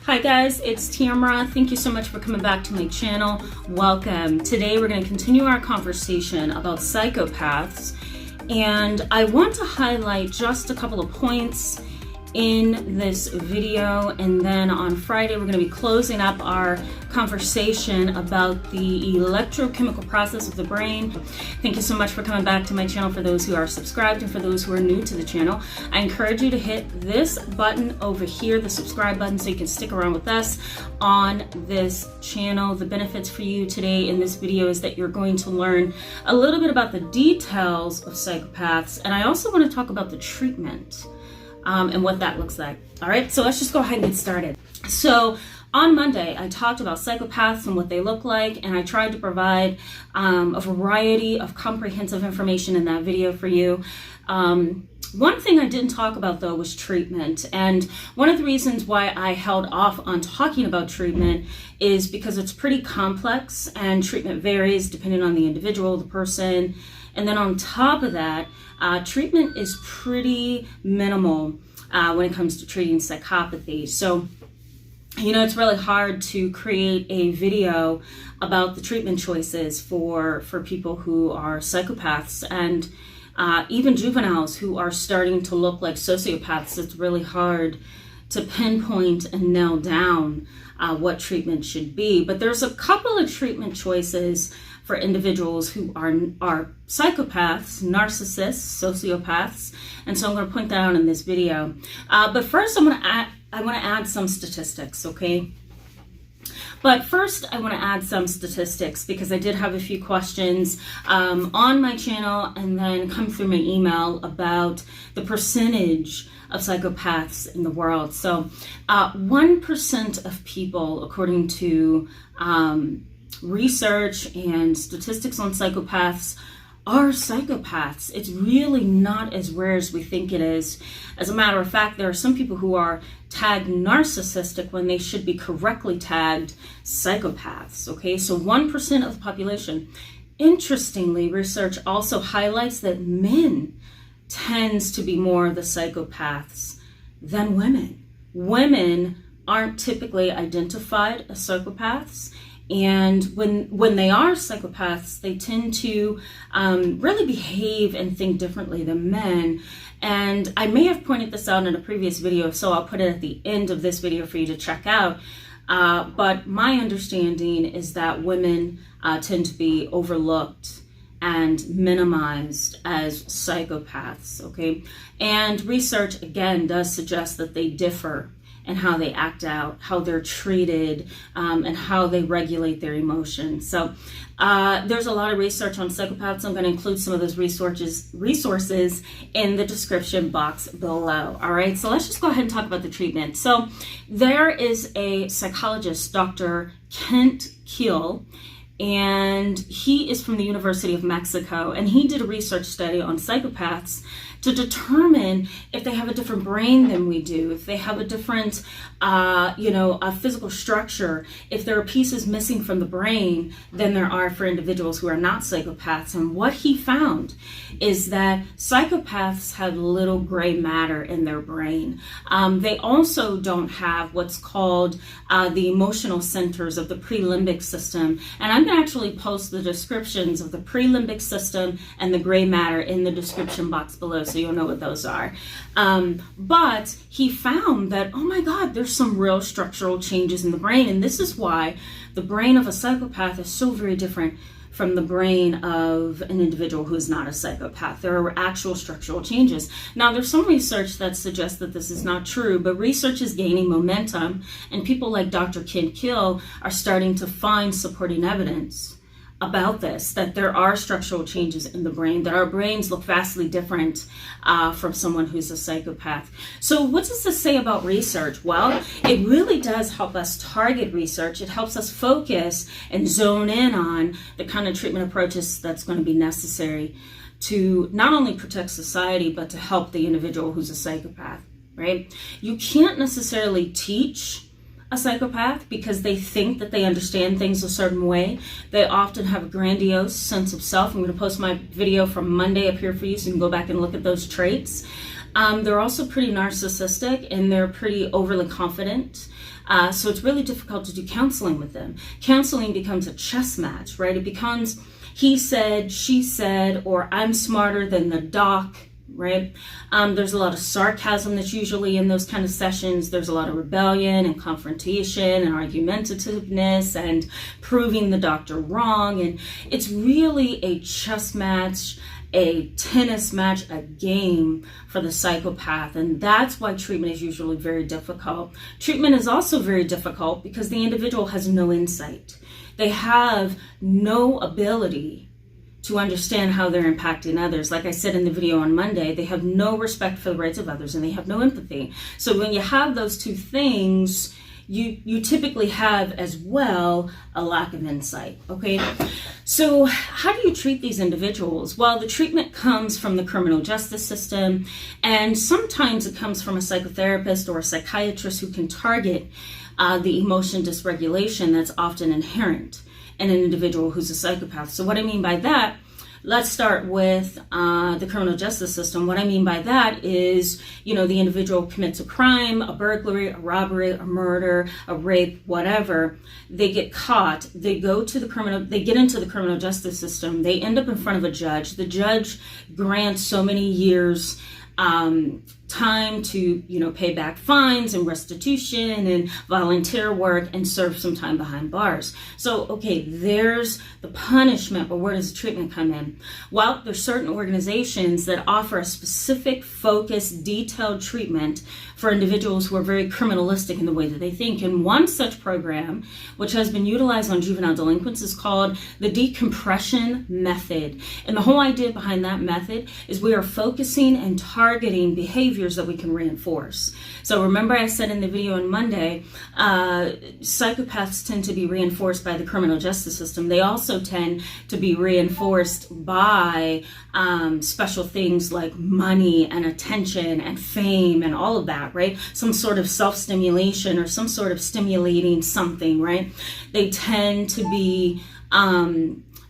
Hi guys, it's Tamara. Thank you so much for coming back to my channel. Welcome. Today we're going to continue our conversation about psychopaths, and I want to highlight just a couple of points in this video, and then on Friday we're going to be closing up our conversation about the electrochemical process of the brain. Thank you so much for coming back to my channel. For those who are subscribed and for those who are new to the channel, I encourage you to hit this button over here, the subscribe button, so you can stick around with us on this channel. The benefits for you today in this video is that you're going to learn a little bit about the details of psychopaths, and I also want to talk about the treatment and what that looks like. All right, so let's just go ahead and get started. So on Monday, I talked about psychopaths and what they look like, and I tried to provide a variety of comprehensive information in that video for you. One thing I didn't talk about, though, was treatment. And one of the reasons why I held off on talking about treatment is because it's pretty complex, and treatment varies depending on the individual, the person. And then on top of that, treatment is pretty minimal when it comes to treating psychopathy. So, you know, it's really hard to create a video about the treatment choices for people who are psychopaths and even juveniles who are starting to look like sociopaths. It's really hard to pinpoint and nail down what treatment should be. But there's a couple of treatment choices for individuals who are psychopaths, narcissists, sociopaths, and so I'm going to point that out in this video. But first, I want to add some statistics, okay? But first, I want to add some statistics because I did have a few questions on my channel and then come through my email about the percentage of psychopaths in the world. So 1% of people, according to research and statistics on psychopaths, are psychopaths. It's really not as rare as we think it is. As a matter of fact, there are some people who are tagged narcissistic when they should be correctly tagged psychopaths. Okay, so 1% of the population. Interestingly, research also highlights that men tends to be more the psychopaths than women. Women aren't typically identified as psychopaths. And when they are psychopaths, they tend to really behave and think differently than men. And I may have pointed this out in a previous video, so I'll put it at the end of this video for you to check out. But my understanding is that women tend to be overlooked and minimized as psychopaths, okay? And research, again, does suggest that they differ and how they act out, how they're treated, and how they regulate their emotions. So there's a lot of research on psychopaths. I'm going to include some of those resources in the description box below. All right, so let's just go ahead and talk about the treatment. So there is a psychologist, Dr. Kent Keel, and he is from the University of Mexico, and he did a research study on psychopaths to determine if they have a different brain than we do, if they have a different, a physical structure, if there are pieces missing from the brain than there are for individuals who are not psychopaths. And what he found is that psychopaths have little gray matter in their brain. They also don't have what's called the emotional centers of the prelimbic system. And I'm going to actually post the descriptions of the prelimbic system and the gray matter in the description box below, so you'll know what those are. But he found that, oh my God, there's some real structural changes in the brain. And this is why the brain of a psychopath is so very different from the brain of an individual who is not a psychopath. There are actual structural changes. Now, there's some research that suggests that this is not true, but research is gaining momentum, and people like Dr. Kent Keel are starting to find supporting evidence about this, that there are structural changes in the brain, that our brains look vastly different from someone who's a psychopath. So what does this say about research? Well, it really does help us target research. It helps us focus and zone in on the kind of treatment approaches that's going to be necessary to not only protect society, but to help the individual who's a psychopath, right? You can't necessarily teach a psychopath because they think that they understand things a certain way. They often have a grandiose sense of self. I'm going to post my video from Monday up here for you so you can go back and look at those traits. They're also pretty narcissistic, and they're pretty overly confident. So it's really difficult to do counseling with them. Counseling becomes a chess match, right? It becomes he said, she said, or I'm smarter than the doc, right? There's a lot of sarcasm that's usually in those kind of sessions. There's a lot of rebellion and confrontation and argumentativeness and proving the doctor wrong. And it's really a chess match, a tennis match, a game for the psychopath. And that's why treatment is usually very difficult. Treatment is also very difficult because the individual has no insight. They have no ability to understand how they're impacting others. Like I said in the video on Monday, they have no respect for the rights of others and they have no empathy. So when you have those two things, you typically have as well a lack of insight, okay? So how do you treat these individuals? Well, the treatment comes from the criminal justice system, and sometimes it comes from a psychotherapist or a psychiatrist who can target the emotion dysregulation that's often inherent in an individual who's a psychopath. So what I mean by that, let's start with the criminal justice system. What I mean by that is, the individual commits a crime, a burglary, a robbery, a murder, a rape, whatever. They get caught. They get into the criminal justice system. They end up in front of a judge. The judge grants so many years time to pay back fines and restitution and volunteer work and serve some time behind bars. So okay, there's the punishment, but where does the treatment come in? Well, there's certain organizations that offer a specific, focused, detailed treatment for individuals who are very criminalistic in the way that they think. And one such program, which has been utilized on juvenile delinquents, is called the Decompression Method. And the whole idea behind that method is we are focusing and targeting behaviors that we can reinforce. So remember I said in the video on Monday, psychopaths tend to be reinforced by the criminal justice system. They also tend to be reinforced by special things like money and attention and fame and all of that, right? Some sort of self-stimulation or some sort of stimulating something, right? They tend to be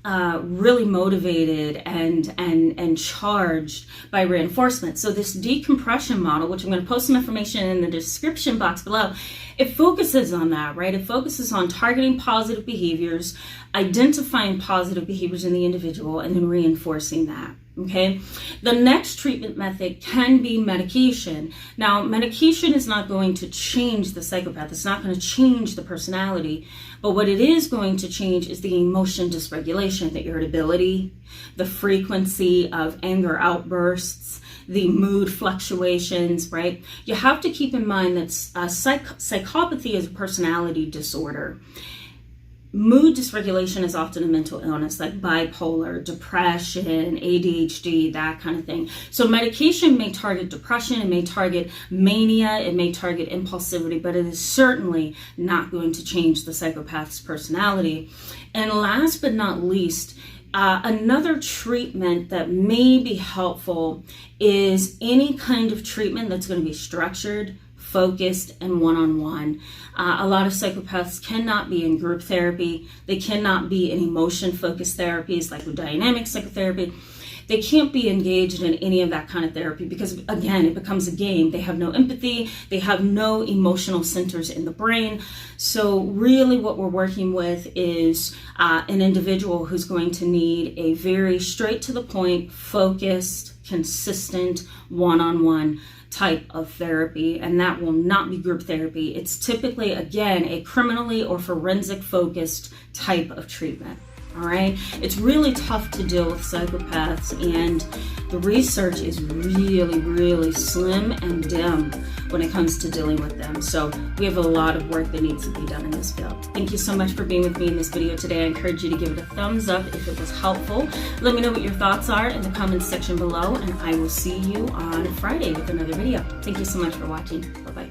really motivated and charged by reinforcement. So this decompression model, which I'm going to post some information in the description box below, it focuses on that, right? It focuses on targeting positive behaviors, identifying positive behaviors in the individual, and then reinforcing that. Okay. The next treatment method can be medication. Now, medication is not going to change the psychopath. It's not going to change the personality. But what it is going to change is the emotion dysregulation, the irritability, the frequency of anger outbursts, the mood fluctuations, right? You have to keep in mind that psychopathy is a personality disorder. Mood dysregulation is often a mental illness like bipolar, depression, ADHD, that kind of thing. So medication may target depression, it may target mania, it may target impulsivity, but it is certainly not going to change the psychopath's personality. And last but not least, another treatment that may be helpful is any kind of treatment that's going to be structured, focused, and one-on-one. A lot of psychopaths cannot be in group therapy. They cannot be in emotion-focused therapies like with dynamic psychotherapy. They can't be engaged in any of that kind of therapy because, again, it becomes a game. They have no empathy. They have no emotional centers in the brain. So really what we're working with is an individual who's going to need a very straight to the point, focused, consistent, one-on-one type of therapy, and that will not be group therapy. It's typically, again, a criminally or forensic focused type of treatment. All right, it's really tough to deal with psychopaths, and the research is really, really slim and dim when it comes to dealing with them. So we have a lot of work that needs to be done in this field. Thank you so much for being with me in this video today. I encourage you to give it a thumbs up if it was helpful. Let me know what your thoughts are in the comments section below, and I will see you on Friday with another video. Thank you so much for watching. Bye-bye.